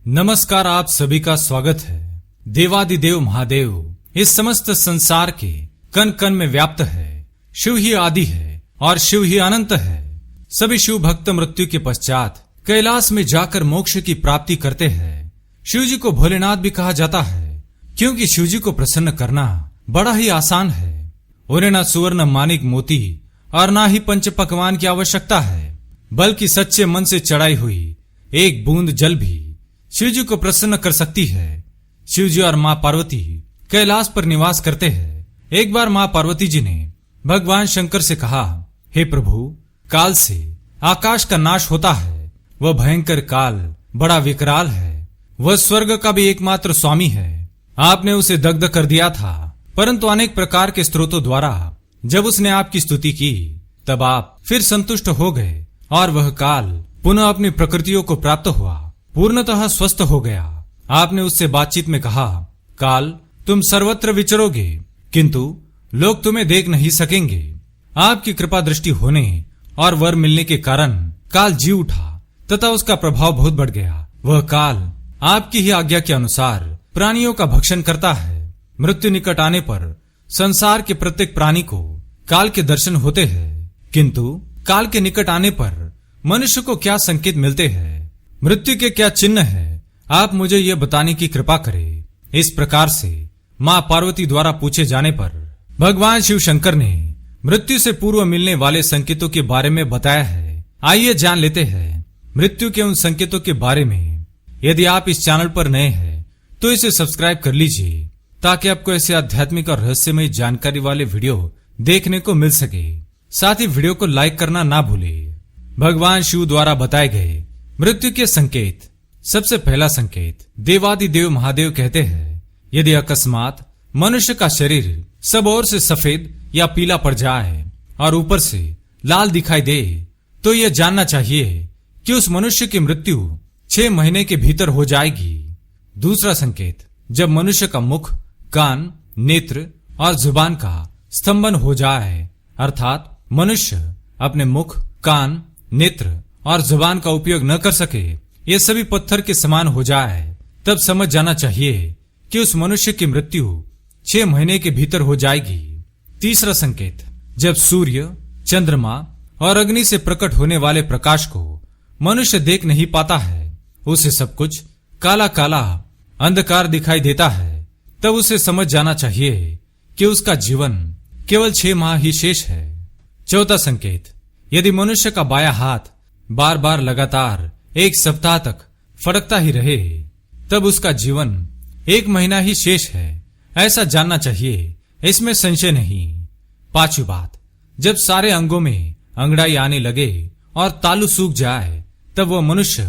नमस्कार, आप सभी का स्वागत है। देवादिदेव महादेव इस समस्त संसार के कण कण में व्याप्त है। शिव ही आदि है और शिव ही अनंत है। सभी शिव भक्त मृत्यु के पश्चात कैलाश में जाकर मोक्ष की प्राप्ति करते हैं। शिव जी को भोलेनाथ भी कहा जाता है, क्योंकि शिव जी को प्रसन्न करना बड़ा ही आसान है। उन्हें न सुवर्ण मानिक मोती और न ही पंच पकवान की आवश्यकता है, बल्कि सच्चे मन से चढ़ाई हुई एक बूंद जल भी शिव जी को प्रसन्न कर सकती है। शिव जी और मां पार्वती कैलाश पर निवास करते हैं। एक बार मां पार्वती जी ने भगवान शंकर से कहा, हे प्रभु, काल से आकाश का नाश होता है। वह भयंकर काल बड़ा विकराल है। वह स्वर्ग का भी एकमात्र स्वामी है। आपने उसे दग्ध कर दिया था, परंतु अनेक प्रकार के स्रोतों द्वारा जब उसने आपकी स्तुति की, तब आप फिर संतुष्ट हो गए और वह काल पुनः अपनी प्रकृतियों को प्राप्त हुआ, पूर्णतः स्वस्थ हो गया। आपने उससे बातचीत में कहा, काल, तुम सर्वत्र विचरोगे, किंतु लोग तुम्हें देख नहीं सकेंगे। आपकी कृपा दृष्टि होने और वर मिलने के कारण काल जी उठा तथा उसका प्रभाव बहुत बढ़ गया। वह काल आपकी ही आज्ञा के अनुसार प्राणियों का भक्षण करता है। मृत्यु निकट आने पर संसार के प्रत्येक प्राणी को काल के दर्शन होते हैं, किंतु काल के निकट आने पर मनुष्य को क्या संकेत मिलते हैं, मृत्यु के क्या चिन्ह है, आप मुझे यह बताने की कृपा करें। इस प्रकार से मां पार्वती द्वारा पूछे जाने पर भगवान शिव शंकर ने मृत्यु से पूर्व मिलने वाले संकेतों के बारे में बताया है। आइए जान लेते हैं मृत्यु के उन संकेतों के बारे में। यदि आप इस चैनल पर नए हैं तो इसे सब्सक्राइब कर लीजिए, ताकि आपको ऐसे आध्यात्मिक और रहस्यमय जानकारी वाले वीडियो देखने को मिल सके। साथ ही वीडियो को लाइक करना ना भूले। भगवान शिव द्वारा बताए गए मृत्यु के संकेत। सबसे पहला संकेत, देवादिदेव महादेव कहते हैं, यदि अकस्मात मनुष्य का शरीर सब ओर से सफेद या पीला पड़ जाए और ऊपर से लाल दिखाई दे, तो यह जानना चाहिए कि उस मनुष्य की मृत्यु 6 महीने के भीतर हो जाएगी। दूसरा संकेत, जब मनुष्य का मुख, कान, नेत्र और जुबान का स्तंभन हो जाए, अर्थात मनुष्य अपने मुख, कान, नेत्र और जुबान का उपयोग न कर सके, ये सभी पत्थर के समान हो जाए, तब समझ जाना चाहिए कि उस मनुष्य की मृत्यु 6 महीने के भीतर हो जाएगी। तीसरा संकेत, जब सूर्य, चंद्रमा और अग्नि से प्रकट होने वाले प्रकाश को मनुष्य देख नहीं पाता है, उसे सब कुछ काला काला अंधकार दिखाई देता है, तब उसे समझ जाना चाहिए कि उसका जीवन केवल 6 माह ही शेष है। चौथा संकेत, यदि मनुष्य का बायां हाथ बार बार लगातार 1 सप्ताह तक फड़कता ही रहे, तब उसका जीवन 1 महीना ही शेष है, ऐसा जानना चाहिए, इसमें संशय नहीं। पांचवी बात, जब सारे अंगों में अंगड़ाई आने लगे और तालू सूख जाए, तब वह मनुष्य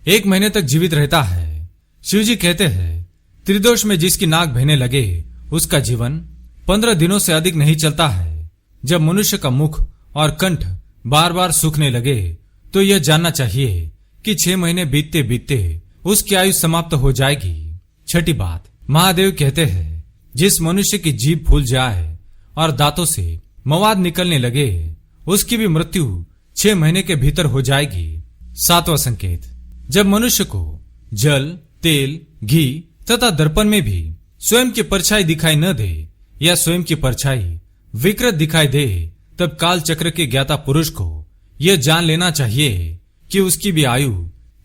1 महीने तक जीवित रहता है। शिवजी कहते हैं, त्रिदोष में जिसकी नाक बहने लगे, उसका जीवन 15 दिनों से अधिक नहीं चलता है। जब मनुष्य का मुख और कंठ बार बार सूखने लगे, तो यह जानना चाहिए कि 6 महीने बीतते बीतते उसकी आयु समाप्त हो जाएगी। छठी बात, महादेव कहते हैं, जिस मनुष्य की जीभ फूल जाए और दांतों से मवाद निकलने लगे, उसकी भी मृत्यु 6 महीने के भीतर हो जाएगी। सातवां संकेत, जब मनुष्य को जल, तेल, घी तथा दर्पण में भी स्वयं की परछाई दिखाई न दे या स्वयं की परछाई विकृत दिखाई दे, तब काल चक्र के ज्ञाता पुरुष को यह जान लेना चाहिए कि उसकी भी आयु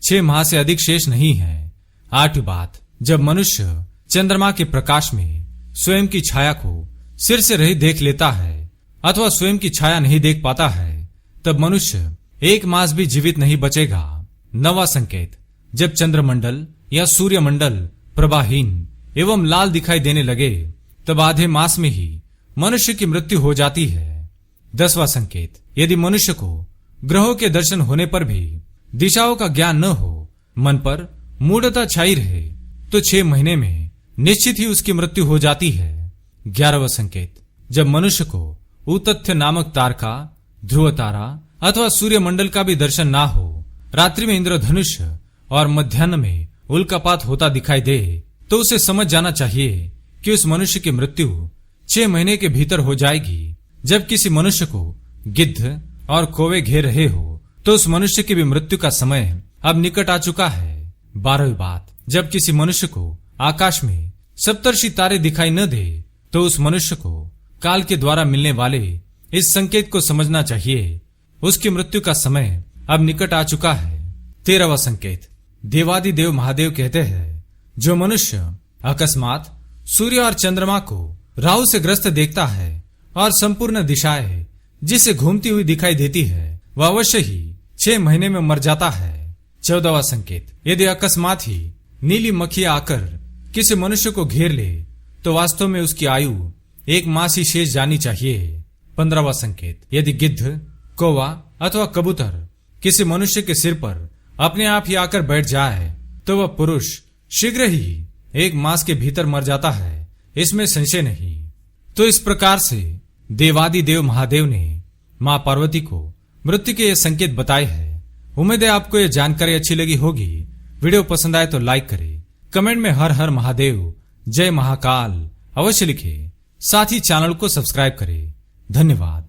6 माह से अधिक शेष नहीं है। आठवीं बात, जब मनुष्य चंद्रमा के प्रकाश में स्वयं की छाया को सिर से रहित देख लेता है अथवा स्वयं की छाया नहीं देख पाता है, तब मनुष्य 1 मास भी जीवित नहीं बचेगा। 9वां संकेत, जब चंद्रमंडल या सूर्यमंडल प्रभाहीन एवं लाल दिखाई देने लगे, तब आधे मास में ही मनुष्य की मृत्यु हो जाती है। 10वां संकेत, यदि मनुष्य को ग्रहों के दर्शन होने पर भी दिशाओं का ज्ञान न हो, मन पर मूढ़ता छाई रहे, तो 6 महीने में निश्चित ही उसकी मृत्यु हो जाती है। 11वां संकेत, जब मनुष्य को उतथ्य नामक तारका, ध्रुव तारा अथवा सूर्यमंडल का भी दर्शन ना हो, रात्रि में इंद्रधनुष और मध्याह्न में उल्कापात होता दिखाई दे, तो उसे समझ जाना चाहिए कि उस मनुष्य की मृत्यु 6 महीने के भीतर हो जाएगी। जब किसी मनुष्य को गिद्ध और कौवे घेर रहे हो, तो उस मनुष्य की भी मृत्यु का समय अब निकट आ चुका है। 12वीं बात, जब किसी मनुष्य को आकाश में सप्तर्षि तारे दिखाई न दे तो उस मनुष्य को काल के द्वारा मिलने वाले इस संकेत को समझना चाहिए, उसकी मृत्यु का समय अब निकट आ चुका है। 13वां संकेत। देवादिदेव महादेव कहते हैं, जो मनुष्य अकस्मात सूर्य और चंद्रमा को राहु से ग्रस्त देखता है और संपूर्ण दिशाएं जिसे घूमती हुई दिखाई देती है, वह अवश्य ही 6 महीने में मर जाता है। 14वां संकेत। यदि अकस्मात ही नीली मक्खियां आकर किसी मनुष्य को घेर ले तो वास्तव में उसकी आयु 1 मास ही शेष जानी चाहिए। 15वां संकेत। यदि गिद्ध, कौवा अथवा कबूतर किसी मनुष्य के सिर पर अपने आप ही आकर बैठ जाए तो वह पुरुष शीघ्र ही 1 मास के भीतर मर जाता है, इसमें संशय नहीं। तो इस प्रकार से देवादिदेव महादेव ने मां पार्वती को मृत्यु के ये संकेत बताए हैं। उम्मीद है आपको ये जानकारी अच्छी लगी होगी। वीडियो पसंद आए तो लाइक करें, कमेंट में हर हर महादेव, जय महाकाल अवश्य लिखें। साथ ही चैनल को सब्सक्राइब करें। धन्यवाद।